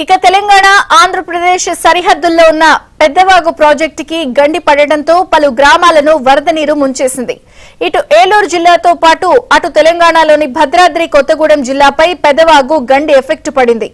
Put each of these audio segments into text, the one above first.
ఇక తెలంగాణ ఆంధ్రప్రదేశ్ సరిహద్దుల్లో ఉన్న పెద్దవాగు ప్రాజెక్టుకి గండి పడడంతో పలు గ్రామాలను వరద నీరు ముంచేసింది. ఇటు ఏలూరు జిల్లాతో పాటు అటు తెలంగాణలోని భద్రాద్రి కొత్తగూడెం జిల్లాపై పెద్దవాగు గండి ఎఫెక్ట్ పడింది.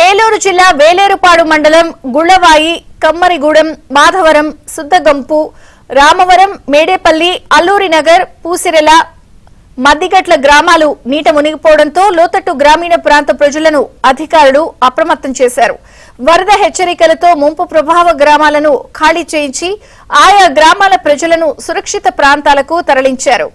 ఏలూరు జిల్లా వేలేరుపాడు మండలం గుళ్లవాయి, కమ్మరిగూడెం, మాధవరం, సుద్దగంపు, రామవరం, మేడేపల్లి, అల్లూరి నగర్, పూసిరెల, మద్దిగట్ల గ్రామాలు నీట మునిగిపోవడంతో లోతట్టు గ్రామీణ ప్రాంత ప్రజలను అధికారులు అప్రమత్తం చేశారు. వరద హెచ్చరికలతో ముంపు ప్రభావ గ్రామాలను ఖాళీ చేయించి ఆయా గ్రామాల ప్రజలను సురక్షిత ప్రాంతాలకు తరలించారు.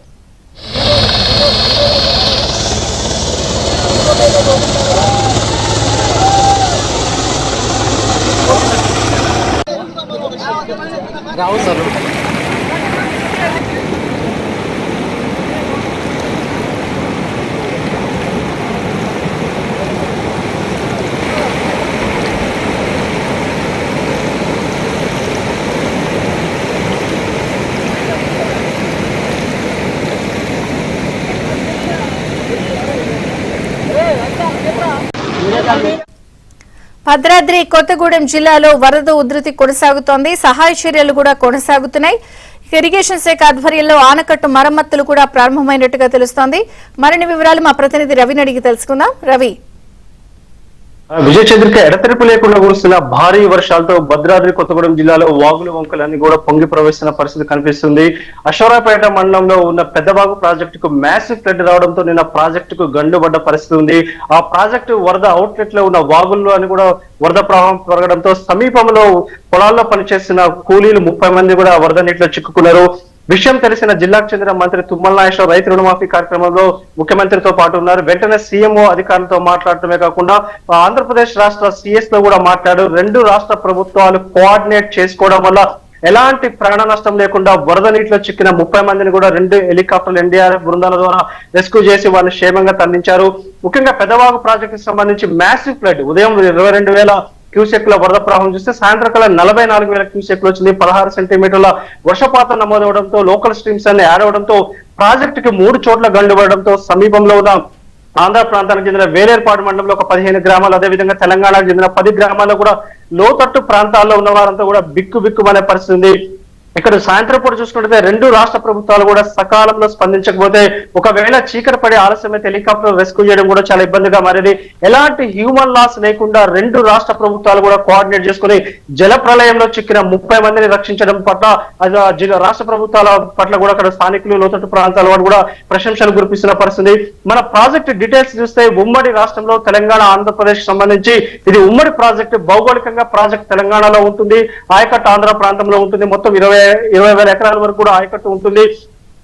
భద్రాద్రి కొత్తగూడెం జిల్లాలో వరద ఉధృతి కొనసాగుతోంది. సహాయ చర్యలు కూడా కొనసాగుతున్నాయి. ఇరిగేషన్ శాఖ ఆధ్వర్యంలో ఆనకట్టు మరమ్మతులు కూడా ప్రారంభమైనట్టుగా తెలుస్తోంది. మరిన్ని వివరాలు మా ప్రతినిధి రవిని అడిగి తెలుసుకుందాం. రవి, విజయ చంద్రిక ఎడతెరిపి లేకుండా కురుస్తున్న భారీ వర్షాలతో భద్రాద్రి కొత్తగూడెం జిల్లాలో వాగులు వంకలన్నీ కూడా పొంగి ప్రవేశిస్తున్న పరిస్థితి కనిపిస్తుంది. అశ్వరాపేట మండలంలో ఉన్న పెద్దవాగు ప్రాజెక్టుకు మ్యాసివ్ ఫ్లడ్ రావడంతో నిన్న ప్రాజెక్టుకు గండుబడ్డ పరిస్థితి ఉంది. ఆ ప్రాజెక్టు వరద అవుట్లెట్ లో ఉన్న వాగుల్లో అని కూడా వరద ప్రవాహం పెరగడంతో సమీపంలో పొలాల్లో పనిచేస్తున్న కూలీలు 30 మంది కూడా వరద నీటిలో చిక్కుకున్నారు. విషయం తెలిసిన జిల్లాకు చెందిన మంత్రి తుమ్మల నాగేశ్వరరావు రైతు రుణమాఫీ కార్యక్రమంలో ముఖ్యమంత్రితో పాటు ఉన్నారు. వెంటనే సీఎంఓ అధికారులతో మాట్లాడటమే కాకుండా ఆంధ్రప్రదేశ్ రాష్ట్ర సిఎస్ తో కూడా మాట్లాడారు. 2 రాష్ట్ర ప్రభుత్వాలు కోఆర్డినేట్ చేసుకోవడం వల్ల ఎలాంటి ప్రాణ నష్టం లేకుండా వరద నీటిలో చిక్కిన 30 మందిని కూడా 2 హెలికాప్టర్లు ఎన్డీఆర్ఎఫ్ బృందాల ద్వారా రెస్క్యూ చేసి వారిని క్షేమంగా తరలించారు. ముఖ్యంగా పెద్దవాగు ప్రాజెక్టుకు సంబంధించి మ్యాసివ్ ఫ్లడ్ ఉదయం 22,000 క్యూసెక్ల వరద ప్రవాహం చూస్తే సాయంత్రకాల 44,000 క్యూసెక్లు వచ్చింది. 16 సెంటీమీటర్ల వర్షపాతం నమోదవడంతో లోకల్ స్ట్రీమ్స్ అన్ని యాడ్ అవడంతో ప్రాజెక్టుకి 3 చోట్ల గండు పడడంతో సమీపంలో ఉన్న ఆంధ్ర ప్రాంతానికి చెందిన వేలేరుపాడు మండలంలో ఒక 15 గ్రామాలు, అదేవిధంగా తెలంగాణకు చెందిన 10 గ్రామాల్లో కూడా లోతట్టు ప్రాంతాల్లో ఉన్న వారంతా కూడా బిక్కుమనే పరిస్థితి ఉంది. ఇక్కడ సాయంత్రం పూట చూసుకుంటే 2 రాష్ట్ర ప్రభుత్వాలు కూడా సకాలంలో స్పందించకపోతే ఒకవేళ చీకటి పడి ఆలస్యమైతే హెలికాప్టర్ రెస్క్యూ చేయడం కూడా చాలా ఇబ్బందిగా మారింది. ఎలాంటి హ్యూమన్ లాస్ లేకుండా 2 రాష్ట్ర ప్రభుత్వాలు కూడా కోఆర్డినేట్ చేసుకుని జల ప్రళయంలో చిక్కిన 30 మందిని రక్షించడం పట్ల రాష్ట్ర ప్రభుత్వాల పట్ల కూడా అక్కడ స్థానికులు లోతట్టు ప్రాంతాల వారు కూడా ప్రశంసలు కురిపిస్తున్న పరిస్థితి. మన ప్రాజెక్ట్ డీటెయిల్స్ చూస్తే ఉమ్మడి రాష్ట్రంలో తెలంగాణ ఆంధ్రప్రదేశ్ సంబంధించి ఇది ఉమ్మడి ప్రాజెక్టు. భౌగోళికంగా ప్రాజెక్ట్ తెలంగాణలో ఉంటుంది, ఆయకట్టు ఆంధ్ర ప్రాంతంలో ఉంటుంది. మొత్తం 20,000 ఎకరాల వరకు కూడా ఆయకట్టు ఉంటుంది.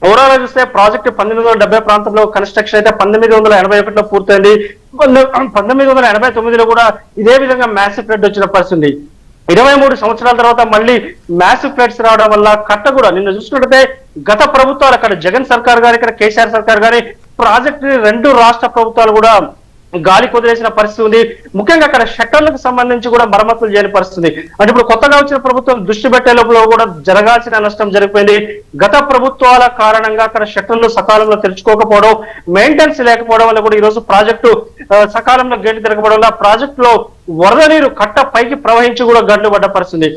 ఓవరాల్ గా చూస్తే ప్రాజెక్టు 1970 ప్రాంతంలో కన్స్ట్రక్షన్ అయితే 1981లో పూర్తయింది. 1989లో కూడా ఇదే విధంగా మ్యాసివ్ ఫ్లడ్ వచ్చిన పరిస్థితి. 23 సంవత్సరాల తర్వాత మళ్ళీ మ్యాసివ్ ఫ్లడ్స్ రావడం వల్ల కట్ట కూడా నిన్న చూసుకుంటే గత ప్రభుత్వాలు అక్కడ జగన్ సర్కార్ గారి, ఇక్కడ కేసీఆర్ సర్కార్ గారి ప్రాజెక్టు 2 రాష్ట్ర ప్రభుత్వాలు కూడా గాలి కుదిరేసిన పరిస్థితి ఉంది. ముఖ్యంగా అక్కడ షట్టర్లకు సంబంధించి కూడా మరమ్మతులు చేయని పరిస్థితి. అంటే ఇప్పుడు కొత్తగా వచ్చిన ప్రభుత్వం దృష్టి పెట్టే లోపల కూడా జరగాల్సిన నష్టం జరిగిపోయింది. గత ప్రభుత్వాల కారణంగా అక్కడ షట్టర్లు సకాలంలో తెరుచుకోకపోవడం, మెయింటెనెన్స్ లేకపోవడం వల్ల కూడా ఈ రోజు ప్రాజెక్టు సకాలంలో గేట్లు తిరగకపోవడం వల్ల ప్రాజెక్టులో వరద నీరు కట్ట పైకి ప్రవహించి కూడా గండ్లు పడ్డ పరిస్థితి.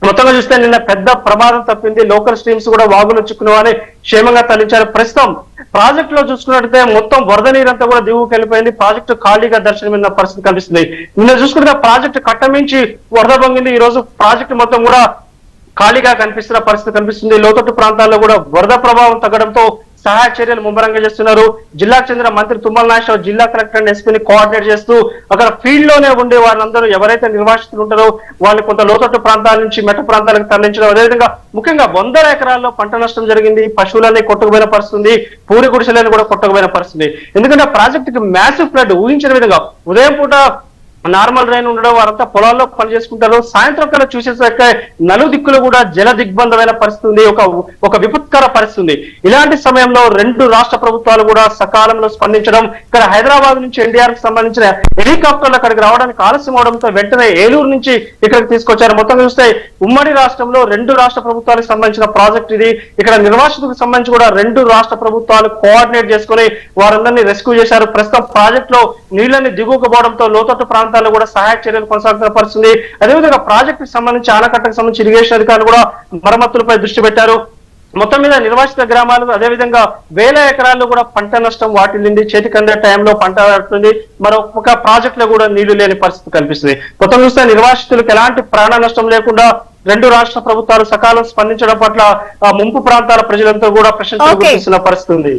మొత్తంగా చూస్తే నిన్న పెద్ద ప్రమాదం తప్పింది. లోకల్ స్ట్రీమ్స్ కూడా వాగులు చిక్కున వారిని క్షేమంగా తరలించారు. ప్రస్తుతం ప్రాజెక్ట్ లో చూసుకున్నట్టయితే మొత్తం వరద నీరంతా కూడా దిగువకి వెళ్ళిపోయింది. ప్రాజెక్టు ఖాళీగా దర్శనమిన్న పరిస్థితి కనిపిస్తుంది. నిన్న చూసుకుంటే ప్రాజెక్టు కట్టమించి వరద పొంగింది. ఈ రోజు ప్రాజెక్టు మొత్తం కూడా ఖాళీగా కనిపిస్తున్న పరిస్థితి కనిపిస్తుంది. లోతట్టు ప్రాంతాల్లో కూడా వరద ప్రభావం తగ్గడంతో సహాయ చర్యలు ముమ్మరంగా చేస్తున్నారు. జిల్లాకు చెందిన మంత్రి తుమ్మల నాగేశ్వరరావు జిల్లా కలెక్టర్ అండ్ ఎస్పీని కోఆర్డినేట్ చేస్తూ అక్కడ ఫీల్డ్ లోనే ఉండే వారందరూ ఎవరైతే నిర్వాసితులు ఉంటారో వాళ్ళు కొంత లోతట్టు ప్రాంతాల నుంచి మెట్ట ప్రాంతాలకు తరలించడం, అదేవిధంగా ముఖ్యంగా 100 ఎకరాల్లో పంట నష్టం జరిగింది. పశువులన్నీ కొట్టుకుపోయిన పరిస్థితి, పూరి గుడిసెలని కూడా కొట్టుకుపోయిన పరిస్థితి. ఎందుకంటే ప్రాజెక్టుకి మ్యాసివ్ ఫ్లడ్ ఊహించిన విధంగా ఉదయం పూట నార్మల్ రైన్ ఉండడం వారంతా పొలాల్లో పని చేసుకుంటారు. సాయంత్రం కల్లా చూసేసరికి నలుదిక్కులు కూడా జల దిగ్బంధమైన పరిస్థితి ఉంది. ఒక విపత్కర పరిస్థితి ఉంది. ఇలాంటి సమయంలో రెండు రాష్ట్ర ప్రభుత్వాలు కూడా సకాలంలో స్పందించడం, ఇక్కడ హైదరాబాద్ నుంచి ఎన్డీఆర్ కి సంబంధించిన హెలికాప్టర్లు అక్కడికి రావడానికి ఆలస్యం అవడంతో వెంటనే ఏలూరు నుంచి ఇక్కడికి తీసుకొచ్చారు. మొత్తం చూస్తే ఉమ్మడి రాష్ట్రంలో రెండు రాష్ట్ర ప్రభుత్వాలకు సంబంధించిన ప్రాజెక్ట్ ఇది. ఇక్కడ నిర్వాసితులకు సంబంధించి కూడా రెండు రాష్ట్ర ప్రభుత్వాలు కోఆర్డినేట్ చేసుకుని వారందరినీ రెస్క్యూ చేశారు. ప్రస్తుతం ప్రాజెక్ట్ లో నీళ్లని దిగువకు పోవడంతో లోతట్టు ప్రాంతాల్లో కూడా సహాయక చర్యలు కొనసాగుతున్న పరిస్థితి. అదేవిధంగా ప్రాజెక్టుకు సంబంధించి ఆనకట్టకు సంబంధించి ఇరిగేషన్ అధికారులు కూడా మరమ్మతులపై దృష్టి పెట్టారు. మొత్తం మీద నిర్వాసిత గ్రామాలు అదేవిధంగా వేల ఎకరాల్లో కూడా పంట నష్టం వాటిల్లింది. చేతికందే టైంలో పంట పడుతుంది. మరొక ప్రాజెక్ట్ లో కూడా నీళ్లు లేని పరిస్థితి కనిపిస్తుంది. మొత్తం చూస్తే నిర్వాసితులకు ఎలాంటి ప్రాణ నష్టం లేకుండా రెండు రాష్ట్ర ప్రభుత్వాలు సకాలం స్పందించడం పట్ల ముంపు ప్రాంతాల ప్రజలంతా కూడా ప్రశంసలు గుర్తిస్తున్న పరిస్థితి ఉంది.